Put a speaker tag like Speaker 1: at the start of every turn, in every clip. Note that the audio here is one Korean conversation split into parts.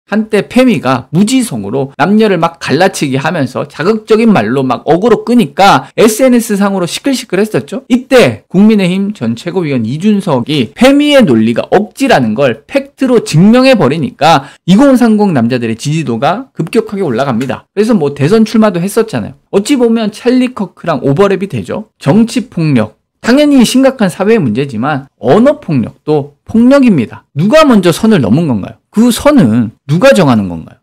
Speaker 1: 한때 페미가 무지성으로 남녀를 막 갈라치기 하면서 자극적인 말로 막 어그로 끄니까 SNS상으로 시끌시끌했었죠. 이때 국민의힘 전 최고위원 이준석이 페미의 논리가 억지라는 걸 팩트로 증명해버리니까 2030 남자들의 지지도가 급격하게 올라갑니다. 그래서 뭐 대선 출마도 했었잖아요. 어찌 보면 찰리 커크랑 오버랩이 되죠. 정치폭력, 당연히 심각한 사회의 문제지만 언어폭력도 폭력입니다. 누가 먼저 선을 넘은 건가요? 그 선은 누가 정하는 건가요?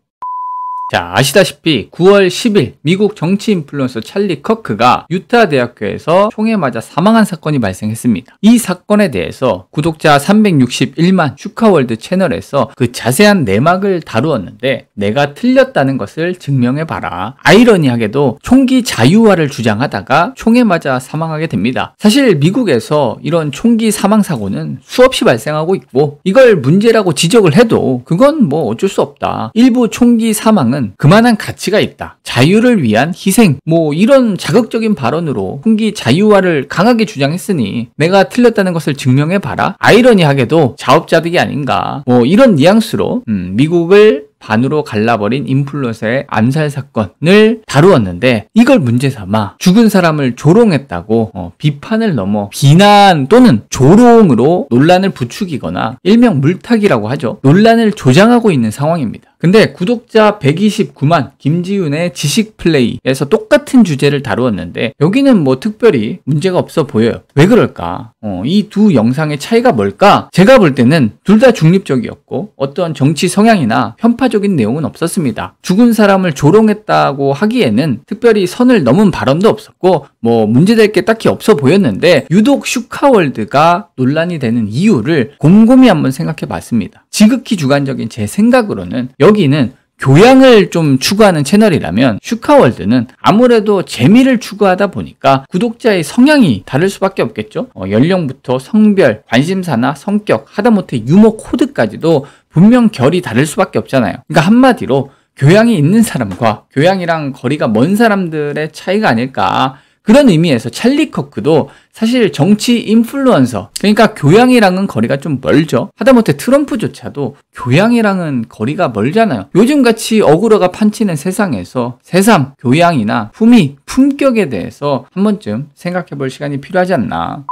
Speaker 1: 자, 아시다시피 9월 10일 미국 정치 인플루언서 찰리 커크가 유타 대학교에서 총에 맞아 사망한 사건이 발생했습니다. 이 사건에 대해서 구독자 361만 슈카월드 채널에서 그 자세한 내막을 다루었는데 내가 틀렸다는 것을 증명해봐라. 아이러니하게도 총기 자유화를 주장하다가 총에 맞아 사망하게 됩니다. 사실 미국에서 이런 총기 사망 사고는 수없이 발생하고 있고 이걸 문제라고 지적을 해도 그건 뭐 어쩔 수 없다. 일부 총기 사망은 그만한 가치가 있다. 자유를 위한 희생, 뭐 이런 자극적인 발언으로 총기 자유화를 강하게 주장했으니 내가 틀렸다는 것을 증명해봐라. 아이러니하게도 자업자득이 아닌가. 뭐 이런 뉘앙스로 미국을 반으로 갈라버린 인플루언서의 암살 사건을 다루었는데 이걸 문제 삼아 죽은 사람을 조롱했다고 비판을 넘어 비난 또는 조롱으로 논란을 부추기거나 일명 물타기라고 하죠. 논란을 조장하고 있는 상황입니다. 근데 구독자 129만 김지훈의 지식플레이에서 똑같은 주제를 다루었는데 여기는 뭐 특별히 문제가 없어 보여요. 왜 그럴까? 이 두 영상의 차이가 뭘까? 제가 볼 때는 둘 다 중립적이었고 어떤 정치 성향이나 편파적인 내용은 없었습니다. 죽은 사람을 조롱했다고 하기에는 특별히 선을 넘은 발언도 없었고 뭐 문제될 게 딱히 없어 보였는데 유독 슈카월드가 논란이 되는 이유를 곰곰이 한번 생각해 봤습니다. 지극히 주관적인 제 생각으로는 여기는 교양을 좀 추구하는 채널이라면 슈카월드는 아무래도 재미를 추구하다 보니까 구독자의 성향이 다를 수밖에 없겠죠. 연령부터 성별, 관심사나 성격, 하다못해 유머 코드까지도 분명 결이 다를 수밖에 없잖아요. 그러니까 한마디로 교양이 있는 사람과 교양이랑 거리가 먼 사람들의 차이가 아닐까. 그런 의미에서 찰리 커크도 사실 정치 인플루언서, 그러니까 교양이랑은 거리가 좀 멀죠. 하다못해 트럼프조차도 교양이랑은 거리가 멀잖아요. 요즘같이 어그로가 판치는 세상에서 새삼 교양이나 품위, 품격에 대해서 한 번쯤 생각해 볼 시간이 필요하지 않나.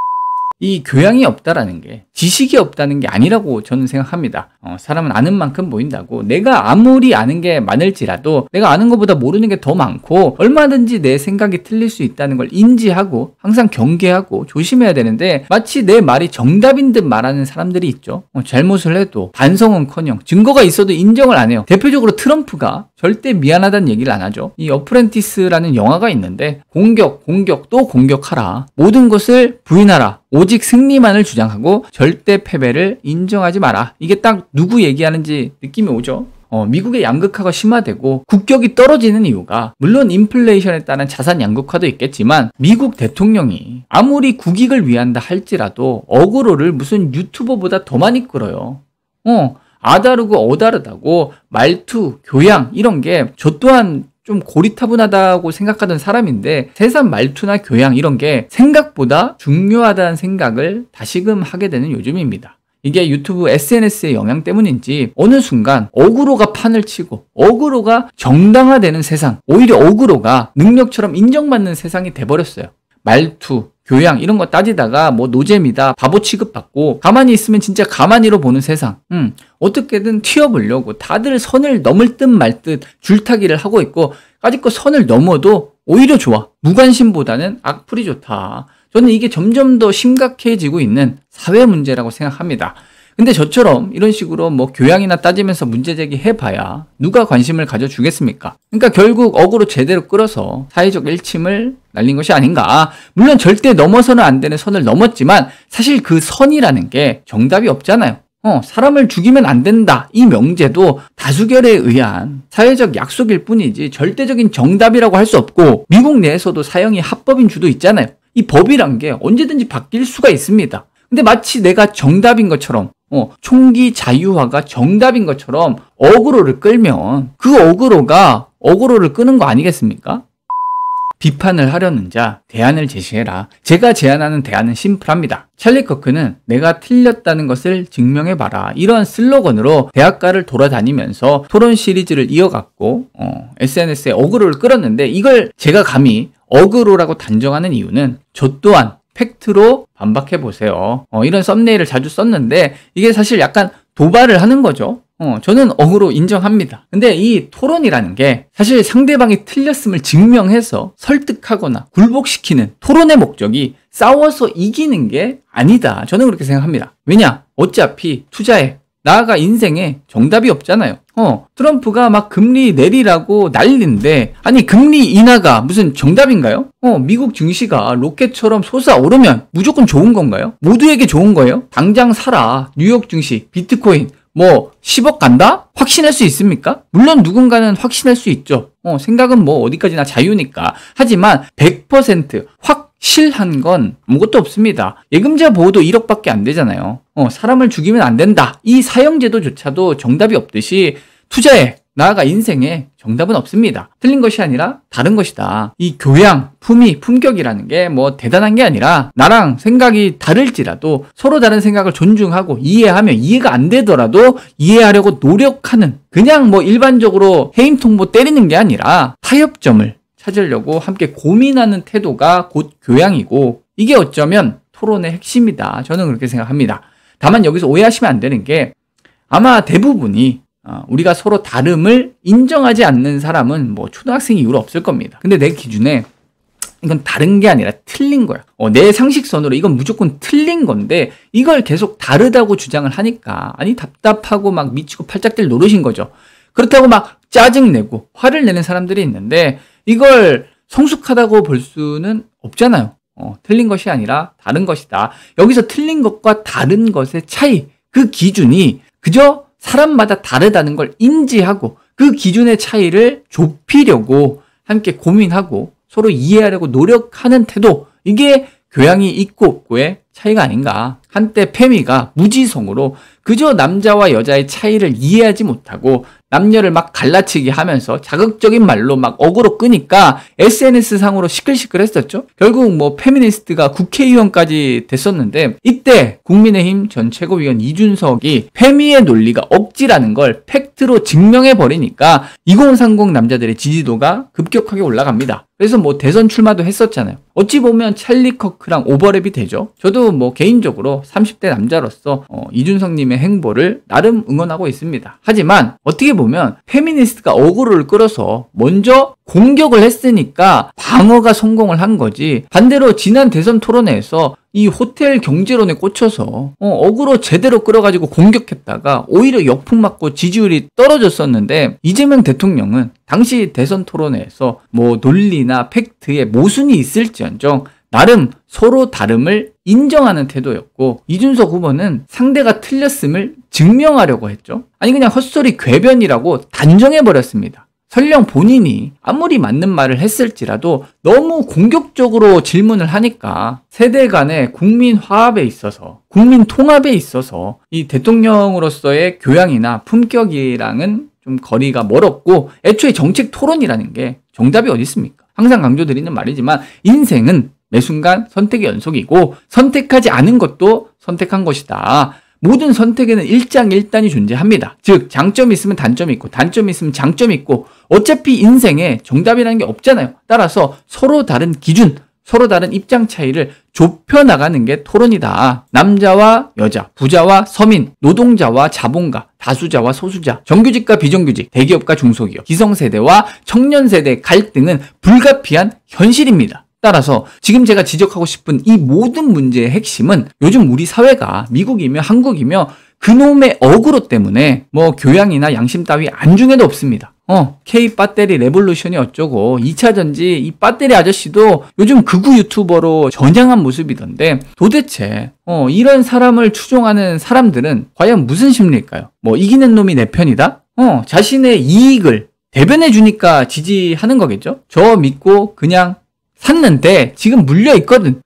Speaker 1: 이 교양이 없다라는 게 지식이 없다는 게 아니라고 저는 생각합니다. 사람은 아는 만큼 보인다고. 내가 아무리 아는 게 많을지라도 내가 아는 것보다 모르는 게 더 많고 얼마든지 내 생각이 틀릴 수 있다는 걸 인지하고 항상 경계하고 조심해야 되는데 마치 내 말이 정답인 듯 말하는 사람들이 있죠. 잘못을 해도 반성은커녕 증거가 있어도 인정을 안 해요. 대표적으로 트럼프가 절대 미안하다는 얘기를 안 하죠. 이 어프렌티스라는 영화가 있는데 공격 또 공격하라. 모든 것을 부인하라. 오직 승리만을 주장하고 절대 패배를 인정하지 마라. 이게 딱 누구 얘기하는지 느낌이 오죠. 미국의 양극화가 심화되고 국격이 떨어지는 이유가 물론 인플레이션에 따른 자산 양극화도 있겠지만 미국 대통령이 아무리 국익을 위한다 할지라도 어그로를 무슨 유튜버보다 더 많이 끌어요. 아다르고 어다르다고 말투, 교양 이런 게 저 또한 좀 고리타분하다고 생각하던 사람인데 새삼 말투나 교양 이런 게 생각보다 중요하다는 생각을 다시금 하게 되는 요즘입니다. 이게 유튜브 SNS의 영향 때문인지 어느 순간 어그로가 판을 치고 어그로가 정당화되는 세상, 오히려 어그로가 능력처럼 인정받는 세상이 돼버렸어요. 말투, 교양 이런 거 따지다가 뭐 노잼이다, 바보 취급받고 가만히 있으면 진짜 가만히로 보는 세상. 어떻게든 튀어보려고 다들 선을 넘을 듯 말 듯 줄타기를 하고 있고 까짓거 선을 넘어도 오히려 좋아. 무관심보다는 악플이 좋다. 저는 이게 점점 더 심각해지고 있는 사회 문제라고 생각합니다. 근데 저처럼 이런 식으로 뭐 교양이나 따지면서 문제 제기해봐야 누가 관심을 가져주겠습니까? 그러니까 결국 어그로 제대로 끌어서 사회적 일침을 날린 것이 아닌가. 물론 절대 넘어서는 안 되는 선을 넘었지만 사실 그 선이라는 게 정답이 없잖아요. 사람을 죽이면 안 된다. 이 명제도 다수결에 의한 사회적 약속일 뿐이지 절대적인 정답이라고 할 수 없고 미국 내에서도 사형이 합법인 주도 있잖아요. 이 법이란 게 언제든지 바뀔 수가 있습니다. 근데 마치 내가 정답인 것처럼 총기 자유화가 정답인 것처럼 어그로를 끌면 그 어그로가 어그로를 끄는 거 아니겠습니까? 비판을 하려는 자 대안을 제시해라. 제가 제안하는 대안은 심플합니다. 찰리 커크는 내가 틀렸다는 것을 증명해봐라. 이런 슬로건으로 대학가를 돌아다니면서 토론 시리즈를 이어갔고 SNS에 어그로를 끌었는데, 이걸 제가 감히 어그로라고 단정하는 이유는 저 또한 팩트로 반박해보세요. 이런 썸네일을 자주 썼는데 이게 사실 약간 도발을 하는 거죠. 저는 어그로 인정합니다. 근데 이 토론이라는 게 사실 상대방이 틀렸음을 증명해서 설득하거나 굴복시키는 토론의 목적이 싸워서 이기는 게 아니다. 저는 그렇게 생각합니다. 왜냐? 어차피 투자에 나아가 인생에 정답이 없잖아요. 트럼프가 막 금리 내리라고 난리인데, 아니 금리 인하가 무슨 정답인가요? 미국 증시가 로켓처럼 솟아오르면 무조건 좋은 건가요? 모두에게 좋은 거예요? 당장 사라. 뉴욕 증시, 비트코인 뭐 10억 간다? 확신할 수 있습니까? 물론 누군가는 확신할 수 있죠. 생각은 뭐 어디까지나 자유니까. 하지만 100% 확실한 건 아무것도 없습니다. 예금자 보호도 1억밖에 안 되잖아요. 사람을 죽이면 안 된다. 이 사형제도조차도 정답이 없듯이 투자에 나아가 인생에 정답은 없습니다. 틀린 것이 아니라 다른 것이다. 이 교양, 품위, 품격이라는 게 뭐 대단한 게 아니라 나랑 생각이 다를지라도 서로 다른 생각을 존중하고 이해하며, 이해가 안 되더라도 이해하려고 노력하는, 그냥 뭐 일반적으로 해임통보 때리는 게 아니라 타협점을 찾으려고 함께 고민하는 태도가 곧 교양이고, 이게 어쩌면 토론의 핵심이다. 저는 그렇게 생각합니다. 다만 여기서 오해하시면 안 되는 게, 아마 대부분이 우리가 서로 다름을 인정하지 않는 사람은 뭐 초등학생 이후로 없을 겁니다. 근데 내 기준에 이건 다른 게 아니라 틀린 거야. 내 상식선으로 이건 무조건 틀린 건데 이걸 계속 다르다고 주장을 하니까, 아니 답답하고 막 미치고 팔짝들 노릇인 거죠. 그렇다고 막 짜증내고 화를 내는 사람들이 있는데 이걸 성숙하다고 볼 수는 없잖아요. 틀린 것이 아니라 다른 것이다. 여기서 틀린 것과 다른 것의 차이, 그 기준이 그저 사람마다 다르다는 걸 인지하고 그 기준의 차이를 좁히려고 함께 고민하고 서로 이해하려고 노력하는 태도, 이게 교양이 있고 없고의 차이가 아닌가. 한때 페미가 무지성으로 그저 남자와 여자의 차이를 이해하지 못하고 남녀를 막 갈라치기 하면서 자극적인 말로 막 어그로 끄니까 SNS 상으로 시끌시끌했었죠. 결국 뭐 페미니스트가 국회의원까지 됐었는데, 이때 국민의힘 전 최고위원 이준석이 페미의 논리가 억지라는 걸 팩트로 증명해버리니까 2030 남자들의 지지도가 급격하게 올라갑니다. 그래서 뭐 대선 출마도 했었잖아요. 어찌 보면 찰리 커크랑 오버랩이 되죠. 저도 뭐 개인적으로 30대 남자로서 이준석님의 행보를 나름 응원하고 있습니다. 하지만 어떻게 보면 페미니스트가 어그로를 끌어서 먼저 공격을 했으니까 방어가 성공을 한 거지, 반대로 지난 대선 토론회에서 이 호텔 경제론에 꽂혀서 어그로 제대로 끌어가지고 공격했다가 오히려 역풍 맞고 지지율이 떨어졌었는데, 이재명 대통령은 당시 대선 토론회에서 뭐 논리나 팩트에 모순이 있을지언정 나름 서로 다름을 인정하는 태도였고, 이준석 후보는 상대가 틀렸음을 증명하려고 했죠. 아니 그냥 헛소리 궤변이라고 단정해버렸습니다. 설령 본인이 아무리 맞는 말을 했을지라도 너무 공격적으로 질문을 하니까 세대 간의 국민 화합에 있어서, 국민 통합에 있어서 이 대통령으로서의 교양이나 품격이랑은 좀 거리가 멀었고, 애초에 정책 토론이라는 게 정답이 어디 있습니까? 항상 강조드리는 말이지만 인생은 매 순간 선택의 연속이고 선택하지 않은 것도 선택한 것이다. 모든 선택에는 일장일단이 존재합니다. 즉 장점이 있으면 단점이 있고 단점이 있으면 장점이 있고, 어차피 인생에 정답이라는 게 없잖아요. 따라서 서로 다른 기준, 서로 다른 입장 차이를 좁혀나가는 게 토론이다. 남자와 여자, 부자와 서민, 노동자와 자본가, 다수자와 소수자, 정규직과 비정규직, 대기업과 중소기업, 기성세대와 청년세대의 갈등은 불가피한 현실입니다. 따라서 지금 제가 지적하고 싶은 이 모든 문제의 핵심은 요즘 우리 사회가 미국이며 한국이며 그놈의 어그로 때문에 뭐 교양이나 양심 따위 안중에도 없습니다. K 배터리 레볼루션이 어쩌고 2차 전지 이 배터리 아저씨도 요즘 극우 유튜버로 전향한 모습이던데, 도대체 이런 사람을 추종하는 사람들은 과연 무슨 심리일까요? 뭐 이기는 놈이 내 편이다? 자신의 이익을 대변해 주니까 지지하는 거겠죠? 저 믿고 그냥 샀는데 지금 물려 있거든.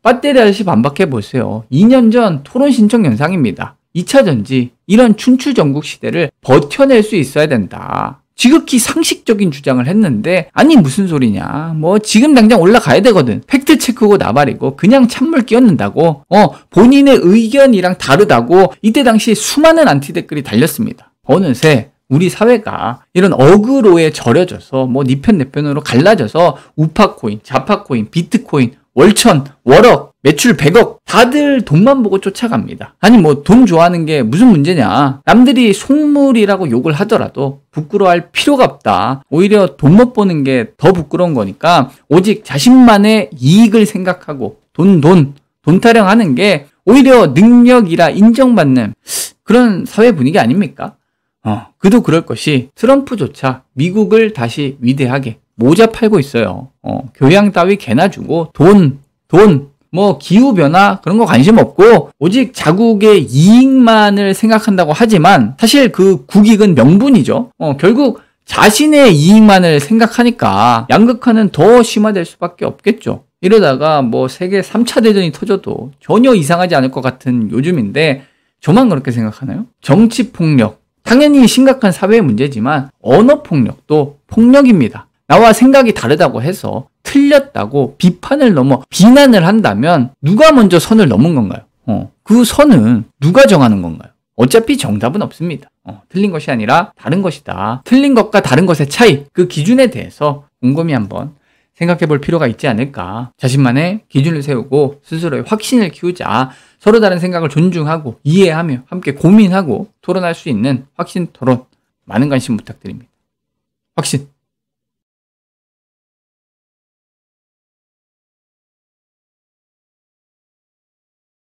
Speaker 1: 배터리 아저씨 반박해 보세요. 2년 전 토론 신청 영상입니다. 2차 전지, 이런 춘추전국 시대를 버텨낼 수 있어야 된다. 지극히 상식적인 주장을 했는데 아니 무슨 소리냐 뭐 지금 당장 올라가야 되거든 팩트체크고 나발이고 그냥 찬물 끼얹는다고 본인의 의견이랑 다르다고 이때 당시에 수많은 안티 댓글이 달렸습니다. 어느새 우리 사회가 이런 어그로에 절여져서 뭐 니 편 내 편으로 갈라져서 우파코인, 자파코인, 비트코인, 월천, 월억, 매출 100억 다들 돈만 보고 쫓아갑니다. 아니 뭐 돈 좋아하는 게 무슨 문제냐. 남들이 속물이라고 욕을 하더라도 부끄러워할 필요가 없다. 오히려 돈 못 버는 게 더 부끄러운 거니까 오직 자신만의 이익을 생각하고 돈 타령하는 게 오히려 능력이라 인정받는 그런 사회 분위기 아닙니까? 그도 그럴 것이 트럼프조차 미국을 다시 위대하게 모자 팔고 있어요. 교양 따위 개나 주고 돈, 뭐 기후변화 그런 거 관심 없고 오직 자국의 이익만을 생각한다고 하지만 사실 그 국익은 명분이죠. 결국 자신의 이익만을 생각하니까 양극화는 더 심화될 수밖에 없겠죠. 이러다가 뭐 세계 3차 대전이 터져도 전혀 이상하지 않을 것 같은 요즘인데 저만 그렇게 생각하나요? 정치폭력 당연히 심각한 사회의 문제지만 언어폭력도 폭력입니다. 나와 생각이 다르다고 해서 틀렸다고 비판을 넘어 비난을 한다면 누가 먼저 선을 넘은 건가요? 그 선은 누가 정하는 건가요? 어차피 정답은 없습니다. 틀린 것이 아니라 다른 것이다. 틀린 것과 다른 것의 차이, 그 기준에 대해서 곰곰이 한번 생각해 볼 필요가 있지 않을까. 자신만의 기준을 세우고 스스로의 확신을 키우자. 서로 다른 생각을 존중하고 이해하며 함께 고민하고 토론할 수 있는 확신 토론 많은 관심 부탁드립니다. 확신.